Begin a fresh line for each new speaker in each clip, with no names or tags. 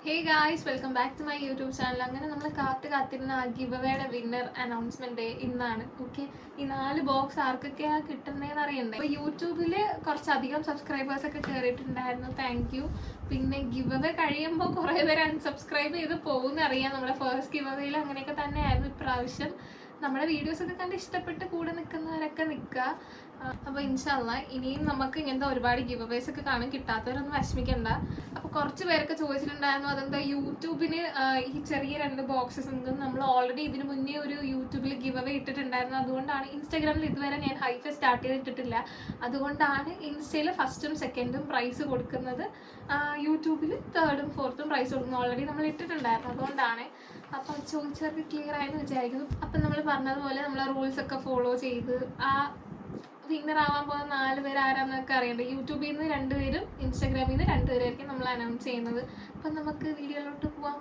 Hey guys, welcome back to my YouTube channel. അങ്ങനെ നമ്മൾ കാത്തിരുന്ന ആ ഗിവ് അവേയുടെ വിന്നർ അനൗൺസ്മെന്റ് ഇന്നാണ്. ഓക്കെ, ഈ 4 ബോക്സ് ആർക്കൊക്കെയാ കിട്ടുന്നതെന്ന് അറിയണ്ടേ? അപ്പോൾ യൂട്യൂബിൽ കുറച്ചധികം സബ്സ്ക്രൈബേഴ്സ് ഒക്കെ കയറിയിട്ടുണ്ടായിരുന്നു. Thank you. പിന്നെ ഗിവ് അവേ കഴിയുമ്പോൾ കുറേ പേര് അൺസബ്സ്ക്രൈബ് ചെയ്ത് പോകുന്ന അറിയാം. നമ്മുടെ ഫസ്റ്റ് ഗിവ് അവേയിൽ അങ്ങനെയൊക്കെ തന്നെയായിരുന്നു ഇപ്രാവശ്യം. നമ്മുടെ വീഡിയോസ് ഒക്കെ കണ്ട് ഇഷ്ടപ്പെട്ട് കൂടെ നിൽക്കുന്നവരൊക്കെ നിൽക്കുക. അപ്പോൾ ഇൻഷാല്ലാ ഇനിയും നമുക്ക് ഇങ്ങനത്തെ ഒരുപാട് ഗിവ് അവേസ് ഒക്കെ കാണും. കിട്ടാത്തവരൊന്നും വിഷമിക്കണ്ട. അപ്പോൾ കുറച്ച് പേരൊക്കെ ചോദിച്ചിട്ടുണ്ടായിരുന്നു അതെന്താ യൂട്യൂബിന് ഈ ചെറിയ 2 ബോക്സസ് ഉണ്ട്. നമ്മൾ ഓൾറെഡി ഇതിന് മുന്നേ ഒരു യൂട്യൂബിൽ ഗിവ് അവേ ഇട്ടിട്ടുണ്ടായിരുന്നു. അതുകൊണ്ടാണ് ഇൻസ്റ്റാഗ്രാമിൽ ഇതുവരെ ഞാൻ ഹൈഫ സ്റ്റാർട്ട് ചെയ്തിട്ടില്ല. അതുകൊണ്ടാണ് ഇൻസ്റ്റയിൽ 1ും 2ും പ്രൈസ് കൊടുക്കുന്നത്, യൂട്യൂബിൽ 3ും 4ും പ്രൈസ് കൊടുക്കുന്നത് ഓൾറെഡി നമ്മൾ ഇട്ടിട്ടുണ്ടായിരുന്നു. അതുകൊണ്ടാണ്. അപ്പോൾ ചോദിച്ചവർക്ക് ക്ലിയർ ആയെന്ന് വിചാരിക്കുന്നു. അപ്പം നമ്മൾ പറഞ്ഞതുപോലെ നമ്മൾ റൂൾസ് ഒക്കെ ഫോളോ ചെയ്ത് ആ വിന്നർ ആവാൻ പോകുന്ന 4 പേര് ആരാന്നൊക്കെ അറിയണ്ടേ. യൂട്യൂബിൽ നിന്ന് 2 പേരും ഇൻസ്റ്റാഗ്രാമിൽ നിന്ന് 2 പേരായിരിക്കും നമ്മൾ അനൗൺസ് ചെയ്യുന്നത്. അപ്പം നമുക്ക് വീഡിയോയിലോട്ട് പോവാം.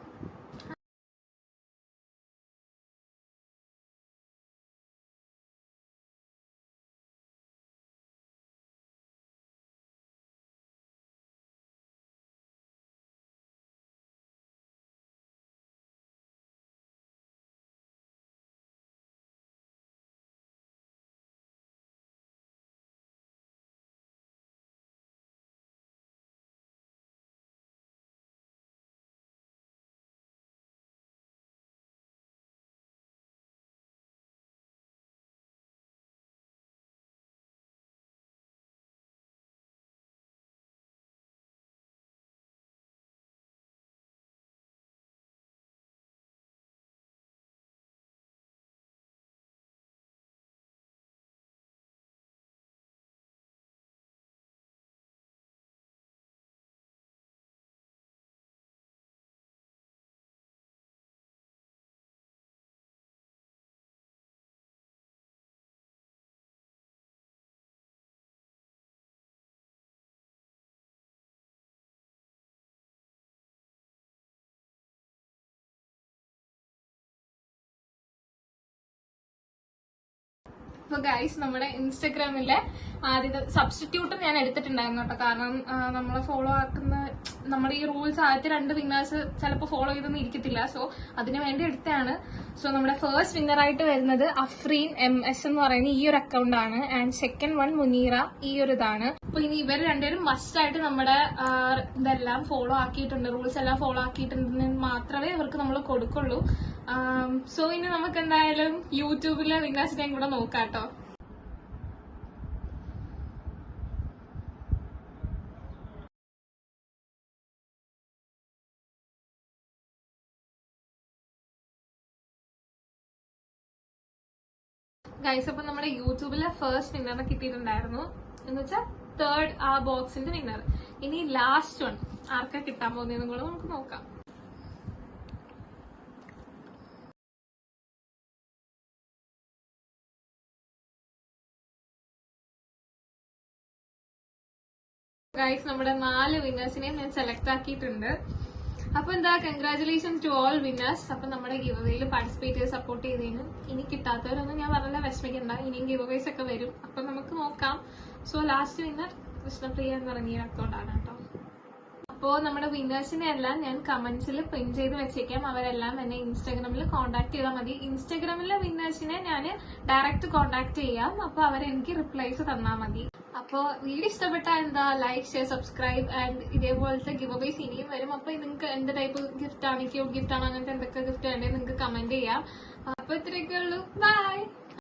അപ്പോൾ ഗൈസ്, നമ്മുടെ ഇൻസ്റ്റഗ്രാമിലെ ആദ്യത്തെ സബ്സ്റ്റിറ്റ്യൂട്ടും ഞാൻ എടുത്തിട്ടുണ്ടായിരുന്നു കേട്ടോ. കാരണം നമ്മളെ ഫോളോ ആക്കുന്ന നമ്മുടെ ഈ റൂൾസ് ആദ്യത്തെ 2 വിന്നേഴ്സ് ചിലപ്പോൾ ഫോളോ ചെയ്തൊന്നും ഇരിക്കത്തില്ല. സോ അതിന് വേണ്ടി എടുത്തതാണ്. സോ നമ്മുടെ ഫസ്റ്റ് വിന്നർ ആയിട്ട് വരുന്നത് അഫ്രീൻ MS എന്ന് പറയുന്ന ഈ ഒരു അക്കൗണ്ട് ആണ്. ആൻഡ് സെക്കൻഡ് വൺ മുനീറ, ഈ ഒരു ഇതാണ്. അപ്പൊ ഇനി ഇവർ 2 പേരും മസ്റ്റ് ആയിട്ട് നമ്മുടെ ഇതെല്ലാം ഫോളോ ആക്കിയിട്ടുണ്ട്, റൂൾസ് എല്ലാം ഫോളോ ആക്കിയിട്ടുണ്ടെങ്കിൽ മാത്രമേ ഇവർക്ക് നമ്മൾ കൊടുക്കുള്ളൂ. സോ ഇനി നമുക്ക് എന്തായാലും യൂട്യൂബിലെ വിന്നേഴ്സിനെയും കൂടെ നോക്കാം കേട്ടോ. ഗൈസ്, അപ്പൊ നമ്മുടെ യൂട്യൂബിലെ ഫസ്റ്റ് വിന്നറിനെ കിട്ടിയിട്ടുണ്ടായിരുന്നു. എന്ന് വെച്ചാൽ 3rd ആ ബോക്സിന്റെ വിന്നർ. ഇനി ലാസ്റ്റ് വൺ ആർക്കാ കിട്ടാൻ പോകുന്നതെന്നും കൂടെ നമുക്ക് നോക്കാം. ഗൈസ്, നമ്മുടെ 4 വിന്നേഴ്സിനെയും ഞാൻ സെലക്ട് ആക്കിയിട്ടുണ്ട്. അപ്പൊ എന്താ, കൺഗ്രാറ്റുലേഷൻസ് ടു ഓൾ വിന്നേഴ്സ്. അപ്പൊ നമ്മുടെ ഗിവ് അവേയിൽ പാർട്ടിസിപ്പേറ്റ് ചെയ്ത് സപ്പോർട്ട് ചെയ്തതിന്. ഇനി കിട്ടാത്തവരൊന്നും ഞാൻ പറഞ്ഞ വിഷമിക്കണ്ട, ഇനിയും ഗിവ് അവേസ് ഒക്കെ വരും. അപ്പൊ നമുക്ക് നോക്കാം. സോ ലാസ്റ്റ് വിന്നർ കൃഷ്ണപ്രിയ എന്ന് പറഞ്ഞ ഈ അക്കൗണ്ടാണ് കേട്ടോ. അപ്പോൾ നമ്മുടെ വിന്നേഴ്സിനെ എല്ലാം ഞാൻ കമന്റ്സിൽ പിൻ ചെയ്ത് വെച്ചേക്കാം. അവരെല്ലാം എന്നെ ഇൻസ്റ്റാഗ്രാമിൽ കോൺടാക്ട് ചെയ്താൽ മതി. ഇൻസ്റ്റാഗ്രാമിലെ വിന്നേഴ്സിനെ ഞാൻ ഡയറക്റ്റ് കോൺടാക്ട് ചെയ്യാം. അപ്പൊ അവരെനിക്ക് റിപ്ലൈസ് തന്നാൽ മതി. അപ്പോൾ വീഡിയോ ഇഷ്ടപ്പെട്ടാൽ എന്താ, ലൈക്ക്, ഷെയർ, സബ്സ്ക്രൈബ്. ആൻഡ് ഇതേപോലത്തെ ഗിവ് അവേസ് ഇനിയും വരും. അപ്പോൾ നിങ്ങൾക്ക് എന്ത് ടൈപ്പ് ഗിഫ്റ്റ് ആണ്, ക്യൂട്ട് ഗിഫ്റ്റ് ആണ്, അങ്ങനത്തെ എന്തൊക്കെ ഗിഫ്റ്റ് വേണ്ടത് നിങ്ങൾക്ക് കമന്റ് ചെയ്യാം. അപ്പോൾ ഇത്രയൊക്കെ ഉള്ളൂ. ബൈ.